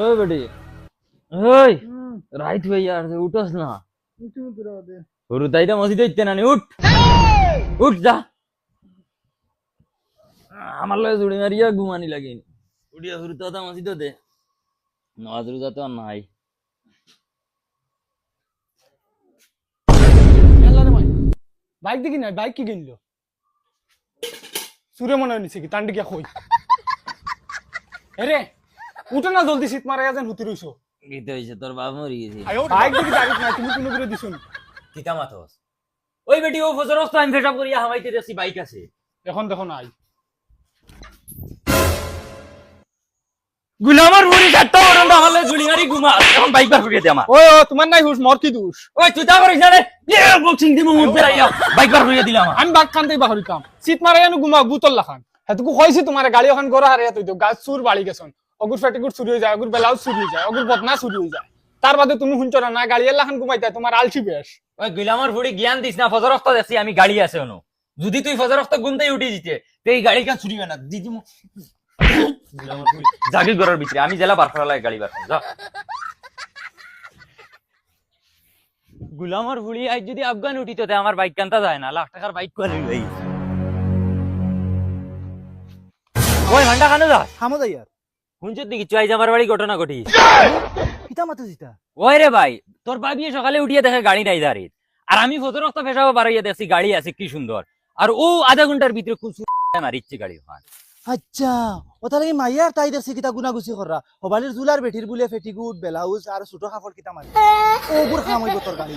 ওই বেটি ওই রাইত হয়ে আর উঠোস না গরু তাইটা মসজিদে ইচ্ছে না উঠ উঠ যা আমার লগে জুড়ি মারিয়া ঘুমানি লাগে উঠিয়া শুরু তো মসজিদে দে নামাজ রোজা তো আর নাই বাইক দেখি না বাইক কি কিনলো সুরে মনে হইছে কি টান্ডি গিয়া কই এরে উঠে না জলদি শীত মারা যেন হুতি রইছো গীতে হইছে তোর বাপ মরি গেছে বাইক দেখি জানিস না তুমি কোনো করে দিছো কিতা মাথস ওই বেটি ও ফজর ওয়াক্ত আমি ফেশাব করিয়া হামাইতে যাচ্ছি বাইক আছে এখন দেখো নাই গুলামার বুড়ি কাটতো ওরম আমালে জুড়ি মারি ঘুমা এখন বাইক বার করিয়া দে আমার ও তোমার নাই হুশ মোর কি দোষ ওই তুই তা করিস না রে বক্সিং দিমু মুখ ফেরাইয়া বাইক বার করিয়া দিলাম আমি বাগ খানতেই বাহরিতাম শীত মারা যেন ঘুমা বুতল লাখান হেতুকু কইছি তোমার গাড়ি এখন গড়া হারিয়া তুই তো গাছ সুর বাড়ি গেছন অগুর ফেটিকুর চুরি হয়ে যায় অগুর বেলাও চুরি হয়ে যায় অগুর বদনা চুরি হয়ে যায় তার বাদে তুমি শুনছো না গাড়ি লাখান ঘুমাইতা তোমার আলসি বেশ ওই গুলামার বুড়ি জ্ঞান দিস না ফজর ওয়াক্ত যাচ্ছি আমি গাড়ি আছে অনু যদি তুই ফজর ওয়াক্ত ঘুমতেই উঠি দিতে তো এই গাড়ি কান চুরি হয় না দিদি জাগি ঘরের ভিতরে আমি জেলা বার করা লাগে গাড়ি বার যা গুলামার বুড়ি আজ যদি আফগান উঠিত আমার বাইক কানতা যায় না লাখ টাকার বাইক কোয়ালি লই ওই ঘন্টা কানে যা হামো যাই আর শুনছিস নাকি চুয়াই আমার বাড়ি ঘটনা ঘটি কিতা মাতো জিতা ওই রে ভাই তোর বাবি সকালে উঠিয়ে দেখে গাড়ি নাই দাঁড়িয়ে আর আমি ফজর ওয়াক্ত ফেসাবো বাড়াইয়া দেখছি গাড়ি আছে কি সুন্দর আর ও আধা ঘন্টার ভিতরে খুব মারিচ্ছে গাড়ি ওখান আচ্ছা ওটা লাগি মাইয়ার তাই দেখছি কিতা গুনাগুছি করা হবালির জুলার বেঠির বুলে ফেটিকুট বেলাউজ আর ছোট কাপড় কিতা মারি ওগুর খাম হইব তোর গাড়ি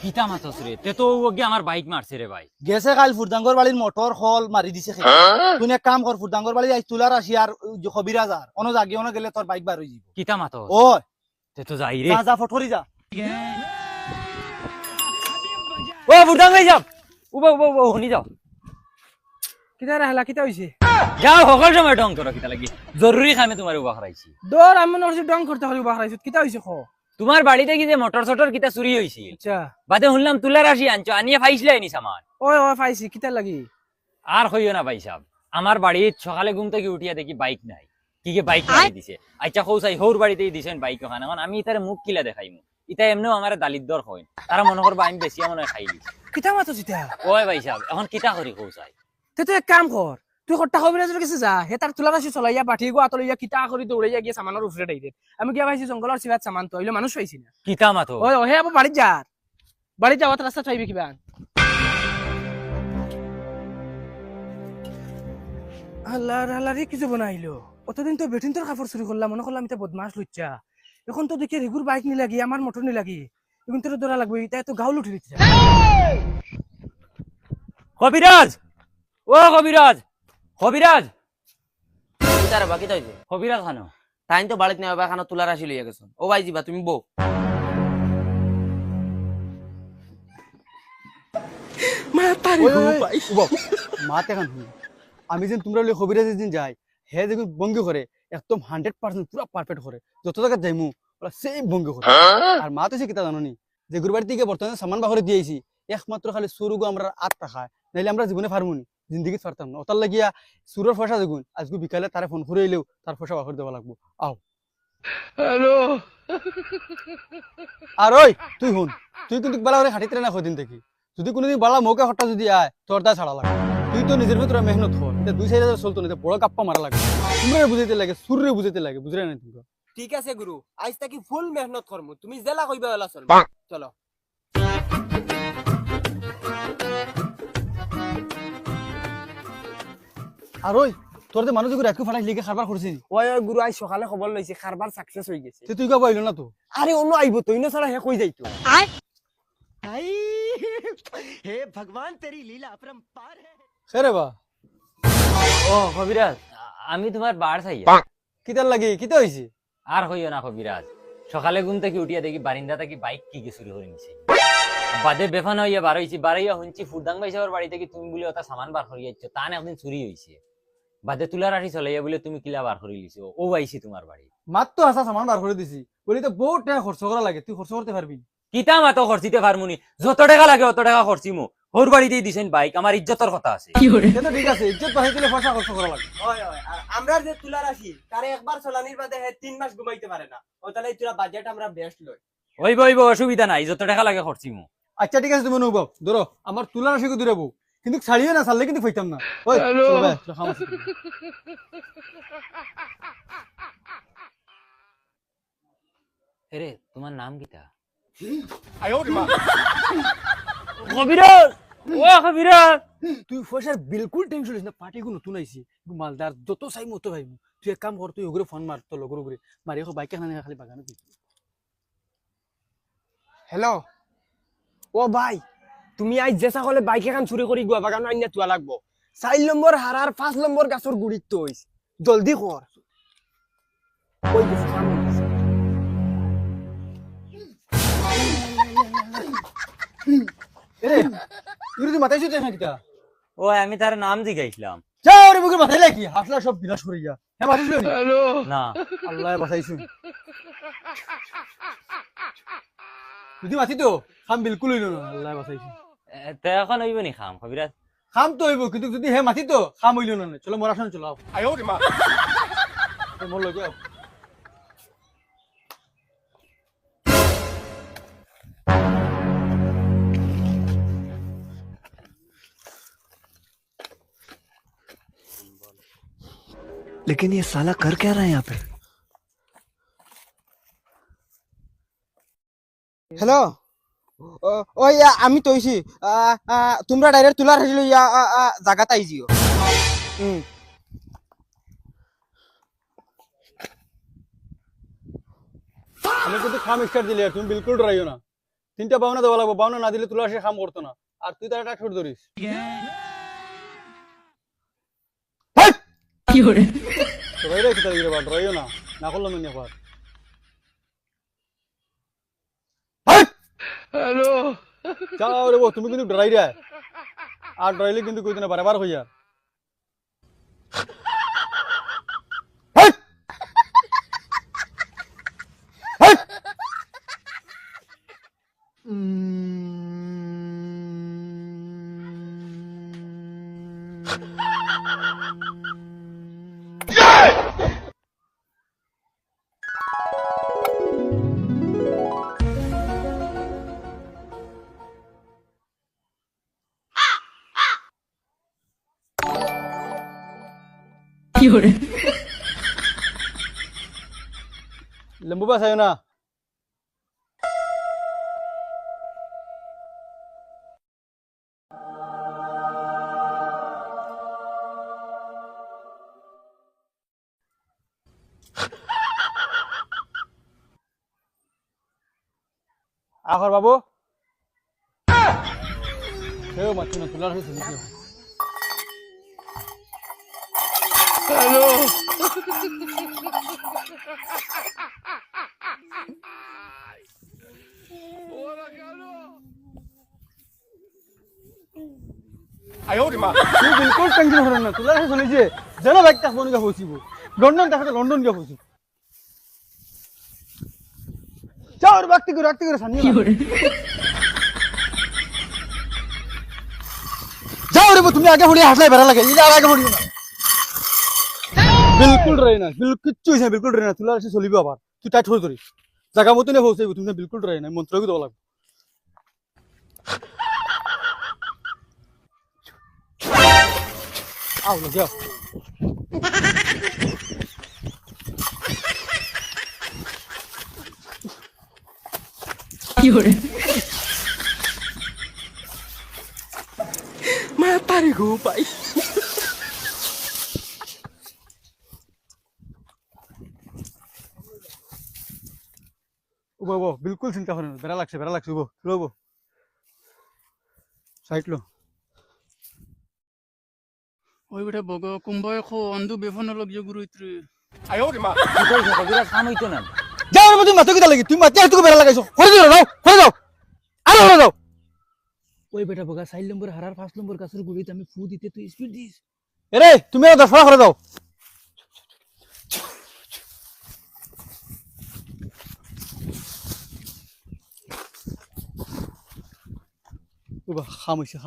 কিতা মাথস রে তে তো ওগে আমার বাইক মারছে রে ভাই গেছে কাল ফুরদাঙ্গর বাড়ির মোটর হল মারি দিছে তুই এক কাম কর ফুরদাঙ্গর বাড়ি আই তুলার আসি আর খবিরাজ আর অন জাগি অন গেলে তোর বাইক বার হই যাব কিতা মাথস ও তে তো যাই রে যা যা ফটরি যা ও বুড়াং হই যাব উবা উবা উবা হনি যাও কিতা রাহলা কিতা হইছে যাও সকল সময় ডং করো কিতা লাগি জরুরি কামে তোমার উবা করাইছি দর আমি নরসি ডং করতে হলি বাহরাইছ কিতা হইছে খো তোমার বাড়িতে কি যে মোটর সটর কিতা চুরি হইছিল আচ্ছা বাদে শুনলাম তুলার আসি আনছো আনিয়ে ফাইছিলে আনি সামান ওই ওই পাইছি কিতা লাগি আর হইও না ভাই সাহেব আমার বাড়ির সকালে ঘুম থেকে উঠিয়া দেখি বাইক নাই কি কে বাইক নাই দিছে আচ্ছা কৌসাই হৌর বাড়িতেই দিছেন বাইক ওখানে এখন আমি ইতারে মুখ কিলা দেখাইমু ইতা এমনিও আমার দালিদ্দর হয় তারা মনে করবা আমি বেশি মনে হয় খাইলি কিতা মাতো জিতা ওই ভাই সাহেব এখন কিতা করি কৌসাই তুই এক কাম কর তুই কট্টা খবিরাজের কাছে যা হে তার তুলা রাশি চলাইয়া পাঠি গো আতলাইয়া কিতা করি দৌড়াইয়া গিয়ে সামানের উপরে ডাইরে আমি গিয়া পাইছি জঙ্গলের সিরাত সামান তো হইলো মানুষ পাইছি না কিতা মাথো ওই হে আবার বাড়ি যা বাড়ি যাওয়ার রাস্তা চাইবি কিবা আল্লাহ আল্লাহ রে কিছু বানাইলো অতদিন তো বেটিন তোর কাপড় চুরি করলাম মনে করলাম এটা বদমাস লুচ্চা এখন তো দেখি রেগুর বাইক নি লাগি আমার মোটর নি লাগি এখন তোর দৌড়া লাগবে তাই তো গাউল উঠে দিচ্ছে কবিরাজ ও কবিরাজ কবিরাজ তার বাকি তাই কবিরাজ খানো তাই তো বাড়িতে নেওয়া খানা তুলা রাশি লইয়া গেছো ও ভাই জিবা তুমি বউ মাত এখন শুনি আমি যেন তোমরা খবিরাজের দিন যাই হে দেখুন ভঙ্গি করে একদম 100% পুরো পারফেক্ট করে যত জায়গা যাইমু ওরা সেম ভঙ্গি করে আর মা তো সে কিতা জানো নি যে গুরুবাড়ি থেকে বর্তমানে সামান বাহরে দিয়েছি একমাত্র খালি সুরগো আমরা আটটা খায় নাইলে আমরা জীবনে পারমুনি জিন্দগি পারতাম না ওটার লাগিয়া সুরের পয়সা দেখুন আজকে বিকালে তারে ফোন করে এলেও তার পয়সা বাহর দেওয়া লাগবো আও হ্যালো আর ওই তুই হুন তুই কিন্তু বেলা করে হাঁটিতে না কদিন দেখি যদি কোনোদিন বালা মৌকা হঠাৎ যদি আয় তোর তা ছাড়া লাগে তুই তো নিজের ভিতরে মেহনত হর এটা 2-4 চলতো না বড় কাপ্পা মারা লাগে তোমরা বুঝাইতে লাগে সুরে বুঝাইতে লাগে বুঝলে না তুমি ঠিক আছে গুরু আজ তাকি ফুল মেহনত করমু তুমি জেলা কইবা হলা চল চলো আর ওই তোর যে মানুষ একটু ফাটাই লিখে খাবার করছিস ওই ওই গুরু আজ সকালে খবর লইছে খারবার সাকসেস হয়ে গেছে তুই কবে আইলো না তো আরে অন্য আইব তো ইনো ছাড়া হে কই যাইতো हे भगवान तेरी लीला अपरंपार है খেরে বা ও কবিরাজ আমি তোমার বার চাই কিতার লাগি কিতা হইছে আর হইও না কবিরাজ সকালে ঘুম থেকে উঠিয়া দেখি বারিন্দা থেকে বাইক কি কি চুরি করে নিছে বাদে বেফান হইয়া বার হইছি বারাইয়া শুনছি ফুরদাং ভাই সাহেবের বাড়ি থেকে তুমি বলে ওটা সামান বার করিয়াছ তা না একদিন চুরি হইছে বাদে তুলার আঠি চলাইয়া বলে তুমি কিলা বার করি লিছো ও আইছি তোমার বাড়ি মাত্র আসা সামান বার করে দিছি বলি তো বহুত টাকা খরচ করা লাগে তুই খরচ করতে পারবি কিতা মাতো খরচিতে পারমুনি যত টাকা লাগে অত টাকা খরচিমু ওর বাড়িতেই দিছেন বাইক, আমার ইজ্জতের কথা আছে। সে তো ঠিক আছে ইজ্জত বাঁচাই দিলে পয়সা খরচ করা লাগে হয় হয় আর আমরা যে তুলা রাখি তারে একবার চলানির বাদে 3 মাস ঘুমাইতে পারে না ও তাহলে তুলা বাজেট আমরা বেস্ট লই ওইব অসুবিধা নাই, যত টাকা লাগে খরচি মু। আচ্ছা ঠিক আছে তুমি অনুভব ধরো আমার তুলার রাশিকে দূরাবো কিন্তু ছাড়িয়ে না ছাড়লে কিন্তু ফাইতাম না ওই চলো ভাই, চলো খাওয়া শুরু করি। এরে তোমার নাম কিটা? 哎呦我的妈！ কবিরাজ, ও কবিরাজ। তুই পয়সার বিলকুল টেনশন নিস না পার্টি কোনো নতুন আইছি মালদার যত চাই মতো ভাই তুই এক কাম কর তুই ওগুলো ফোন মার তোর লগর উপরে মারি এখন বাইকে খানা খালি বাগানো তুই হ্যালো ও ভাই তুমি আজ যে সকলে বাইক এখন চুরি করি গুয়া বাগানো আইনা তুয়া লাগবো 4 নম্বর হারার 5 নম্বর গাছর গুড়িত তো হইছে জলদি কর ওই যে সামনে আছে। এরে তুই মাথায় শুতে না কিটা ও আমি তার নাম জিগাইছিলাম। যাও রে বুকের মাথায় লাগি হাসলা সব বিলাস করে গিয়া হ্যাঁ মাথায় শুনি না আল্লাহ বাঁচাইছুন তুই মাথি তো খাম বিলকুল হইল না আল্লাহ বাঁচাইছুন তে এখন হইব নি খাম কবিরাজ? খাম তো হইব কিন্তু যদি হে মাথি তো খাম হইল না চলো মরা শুনে চলো 哎呦我的妈！ মোর লগে যাও लेकिन ये साला कर क्या रहा है यहाँ पे? হ্যালো ওই আমি তৈছি তোমরা ডাইরেক্ট তুলার হাসিল ইয়া জায়গাতে আইজিও আমি কিন্তু খাম স্টার্ট দিলি আর তুমি বিলকুল ডরাইও না 3টা পাওনা দেওয়া লাগবো পাওনা না দিলে তুলা সে খাম করতো না আর তুই তার একটা ঠোঁট ধরিস ডরাই রে কিতা দিলে বা ডরাইও না না করলাম না একবার হ্যালো যাও রে তুমি কিন্তু ডরাই রে আর ডরাইলে কিন্তু কই দিনা বারবার হইয়া লেম্বু পাস আয়ো না আখর বাবু সেও মাছি না তুলার হয়েছে নিচে তুই বিলকুল টেনশন করেন না তুলার হয়েছে চলেছে যেন বাইকটা ফোন গিয়ে পৌঁছিব লন্ডন দেখাতে লন্ডন গিয়ে পৌঁছিব যাও রাখতে করে সামনে যাও রে তুমি আগে পড়ে হাসলাই বেড়া লাগে এটা আগে পড়িও না বিলকুল রে না বিলকুল কিচ্ছু হইছে বিলকুল রে না তুলা এসে চলিব আবার তুই টাইট হয়ে ধরিস জায়গা মতো নে পৌঁছাইব তুমি বিলকুল রে না মন্ত্রকে দেওয়া লাগবে আও না যাও মাতারি গো ভাই উবো বিলকুল চিন্তা করেন বেড়া লাগছে উবো লবো সাইড লো ওই বেটা বগ কুম্ভয় খো অন্ধু বেফন লগ যে গুরু ইত্রে 哎呦我的妈！ কি কইছো কবিরাজ? খাম হইতো না। যাও রে তুমি মাথা কিটা লাগি তুমি মাথা এতকে বেড়া লাগাইছো করে যাও আরে হরে যাও ওই বেটা বগা 4 নম্বর হারার 5 নম্বর গাছের গুড়িতে আমি ফু দিতে তুই স্পিড দিস এরে তুমি আর দফা করে যাও ও বা খাম হইছে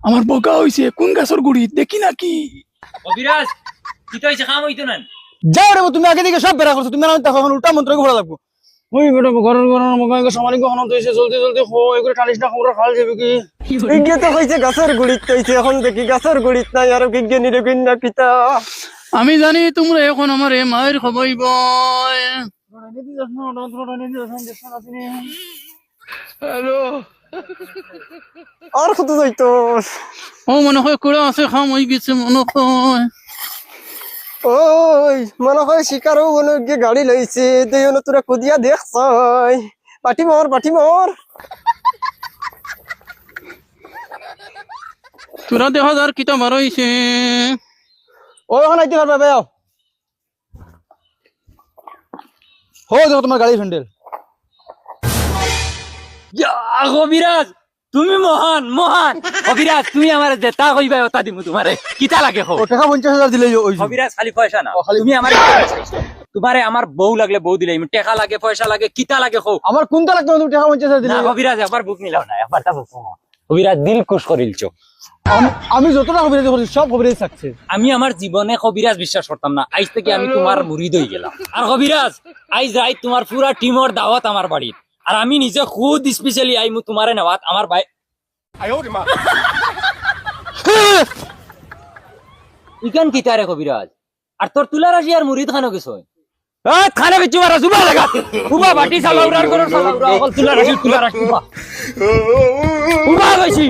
আমার বোকা হইছে কোন গাছের গুড়ি দেখি নাকি কবিরাজ কি তো হইছে কাম হইতো না যাও রে তুমি আগে দিকে সব বেড়া করছো তুমি না তখন উল্টা মন্ত্র ঘোরা লাগবো ওই বেটা ঘরের মোকাইকে সামানিক গহনা তৈছে জলদি জলদি হো এগুলো টানিস না খবর খাল যাবে কি বিজ্ঞে তো কইছে গাছের গুড়িত তৈছে এখন দেখি গাছের গুড়িত নাই আর বিজ্ঞানীরে কইনা কিতা আমি জানি তোমরা এখন আমার মায়ের খবইব হ্যালো আর কত যাইতো ও মনে হয় কুড়া আছে খাম হয়ে গেছে মনে হয় ওই মনে হয় শিকারও মনে গিয়ে গাড়ি লইছে দেয়নো তোরা কুদিয়া দেখছই পাটি মর তোরা দেখা যার কিতা বার হইছে ও এখন আইতে পারবে বেও হো দেখো তোমার গাড়ি হ্যান্ডেল কবিরাজ তুমি মহান মহান কবিরাজ তুমি আমার যেটা কইবা ওটা দিমু তোমারে কিতা লাগে খো ও টাকা 50,000 দিলে ওই কবিরাজ খালি পয়সা না তুমি আমার তোমারে আমার বউ লাগলে বউ দিলে টাকা লাগে পয়সা লাগে কিতা লাগে খো আমার কোনটা লাগতো তুমি টাকা 50,000 দিলে না কবিরাজ একবার বুক নিলাও না একবার তা বুক না কবিরাজ দিল খুশ করিলছো আমি যতটা কবিরাজ করছি সব কবিরাজ সাকসেস আমি আমার জীবনে কবিরাজ বিশ্বাস করতাম না আজ থেকে আমি তোমার মুরিদ হয়ে গেলাম আর কবিরাজ আজ রাত তোমার পুরা টিমর দাওয়াত আমার বাড়ির আর আমি নিজে খুদ স্পেশালি আইমু তোমারে নেওয়াত আমার ভাই ইকান কিতারে কবিরাজ আর তোর তুলার আসি আর মুরিদ খানো কিছু খানা কিছু মারা জুবা লাগা উবা বাটি সালাউরার করর সালাউরা অকল তুলার আসি উবা কইছি